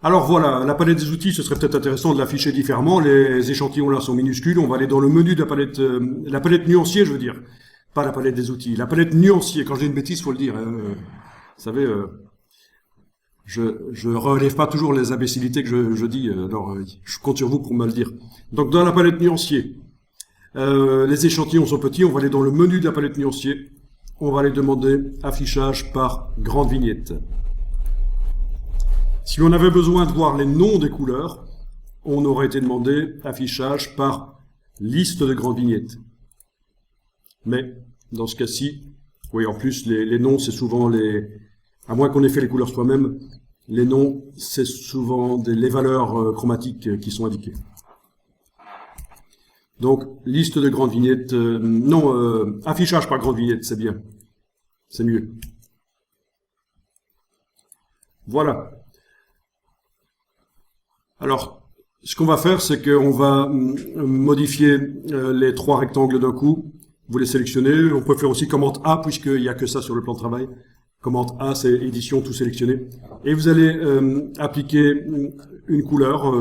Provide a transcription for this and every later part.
Alors voilà, la palette des outils, ce serait peut-être intéressant de l'afficher différemment. Les échantillons là sont minuscules. On va aller dans le menu de la palette nuancier, je veux dire. Pas la palette des outils, la palette nuancier. Quand j'ai une bêtise, faut le dire. Vous savez, je relève pas toujours les imbécilités que je dis. Alors, je compte sur vous pour me le dire. Donc dans la palette nuancier, les échantillons sont petits. On va aller dans le menu de la palette nuancier. On va aller demander affichage par grande vignette. Si on avait besoin de voir les noms des couleurs, on aurait été demandé affichage par liste de grandes vignettes. Mais, dans ce cas-ci, oui, en plus, les noms, c'est souvent à moins qu'on ait fait les couleurs soi-même, les noms, c'est souvent les valeurs chromatiques qui sont indiquées. Donc, liste de grandes vignettes, affichage par grande vignette, c'est bien. C'est mieux. Voilà. Alors, ce qu'on va faire, c'est qu'on va modifier les 3 rectangles d'un coup. Vous les sélectionnez. On peut faire aussi commande A, puisqu'il n'y a que ça sur le plan de travail. Commande A, c'est édition, tout sélectionné. Et vous allez appliquer une couleur.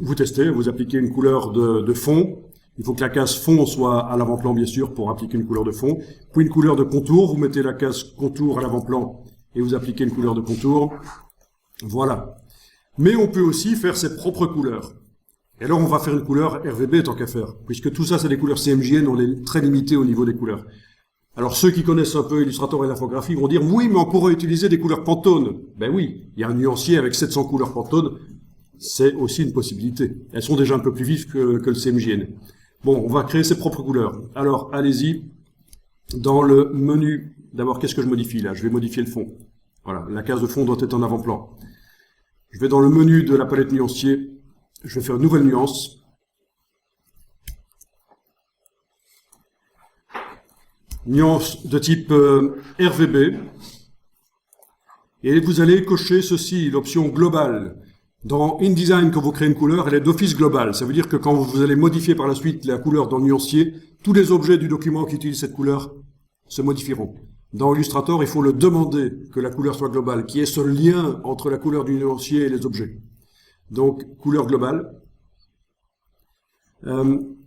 Vous testez, vous appliquez une couleur de fond. Il faut que la case fond soit à l'avant-plan, bien sûr, pour appliquer une couleur de fond. Puis une couleur de contour. Vous mettez la case contour à l'avant-plan et vous appliquez une couleur de contour. Voilà. Mais on peut aussi faire ses propres couleurs. Et alors on va faire une couleur RVB tant qu'à faire, puisque tout ça c'est des couleurs CMJN, on est très limité au niveau des couleurs. Alors ceux qui connaissent un peu Illustrator et l'infographie vont dire oui, mais on pourrait utiliser des couleurs Pantone. Ben oui, il y a un nuancier avec 700 couleurs Pantone, c'est aussi une possibilité. Elles sont déjà un peu plus vives que le CMJN. Bon, on va créer ses propres couleurs. Alors allez-y, dans le menu, d'abord qu'est-ce que je modifie là? Je vais modifier le fond. Voilà, la case de fond doit être en avant-plan. Je vais dans le menu de la palette nuancier, je vais faire une nouvelle nuance. Nuance de type RVB. Et vous allez cocher ceci, l'option globale. Dans InDesign, quand vous créez une couleur, elle est d'office globale. Ça veut dire que quand vous allez modifier par la suite la couleur dans le nuancier, tous les objets du document qui utilisent cette couleur se modifieront. Dans Illustrator, il faut le demander que la couleur soit globale, qu'il y ait ce lien entre la couleur du nuancier et les objets. Donc, couleur globale.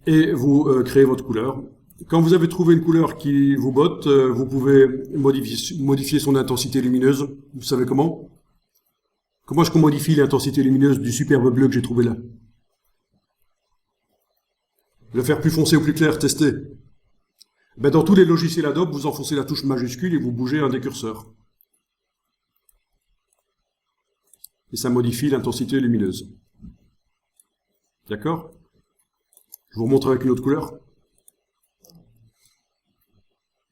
Et vous créez votre couleur. Quand vous avez trouvé une couleur qui vous botte, vous pouvez modifier son intensité lumineuse. Vous savez comment? Comment est-ce qu'on modifie l'intensité lumineuse du superbe bleu que j'ai trouvé là? Le faire plus foncé ou plus clair, tester. Ben, dans tous les logiciels Adobe, vous enfoncez la touche majuscule et vous bougez un des curseurs. Et ça modifie l'intensité lumineuse. D'accord? Je vous remontre avec une autre couleur.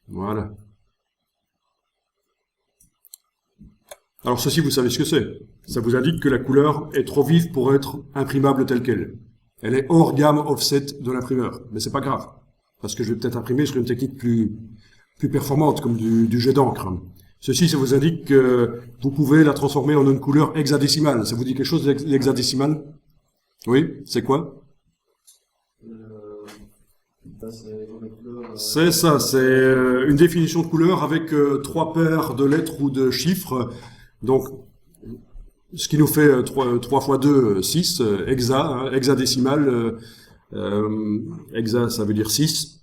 Voilà. Alors ceci, vous savez ce que c'est. Ça vous indique que la couleur est trop vive pour être imprimable telle qu'elle. Elle est hors gamme offset de l'imprimeur. Mais c'est pas grave. Parce que je vais peut-être imprimer sur une technique plus performante, comme du jet d'encre. Ceci, ça vous indique que vous pouvez la transformer en une couleur hexadécimale. Ça vous dit quelque chose, l'hexadécimal? Oui, c'est quoi? C'est ça, c'est une définition de couleur avec 3 paires de lettres ou de chiffres. Donc, ce qui nous fait 3 x 2, 6, hexa, hein, hexadécimal. Hexa, ça veut dire 6.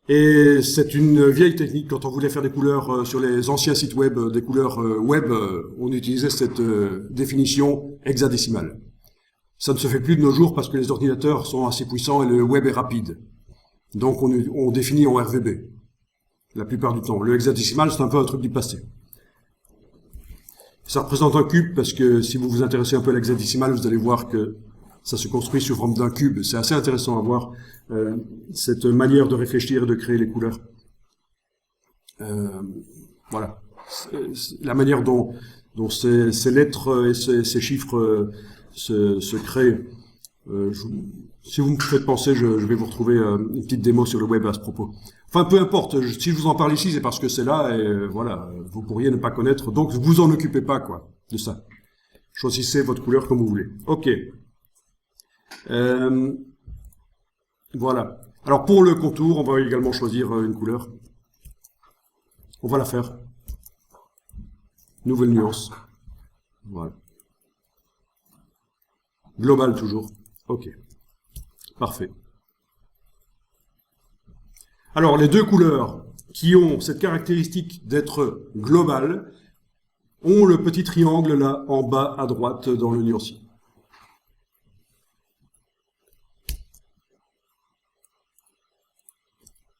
Et c'est une vieille technique. Quand on voulait faire des couleurs sur les anciens sites web, des couleurs web, on utilisait cette définition hexadécimale. Ça ne se fait plus de nos jours parce que les ordinateurs sont assez puissants et le web est rapide. Donc on définit en RVB, la plupart du temps. Le hexadécimal, c'est un peu un truc du passé. Ça représente un cube parce que si vous vous intéressez un peu à l'hexadécimal, vous allez voir que ça se construit sous forme d'un cube. C'est assez intéressant à voir cette manière de réfléchir et de créer les couleurs. Voilà. La manière dont ces lettres et ces chiffres se créent. Si vous me faites penser, je vais vous retrouver une petite démo sur le web à ce propos. Enfin, peu importe. Si je vous en parle ici, c'est parce que c'est là et voilà. Vous pourriez ne pas connaître. Donc, vous en occupez pas, quoi, de ça. Choisissez votre couleur comme vous voulez. Ok. Voilà. Alors pour le contour, on va également choisir une couleur. On va la faire. Nouvelle nuance. Voilà. Global toujours. Ok. Parfait. Alors, les deux couleurs qui ont cette caractéristique d'être globales ont le petit triangle là en bas à droite dans le nuancier.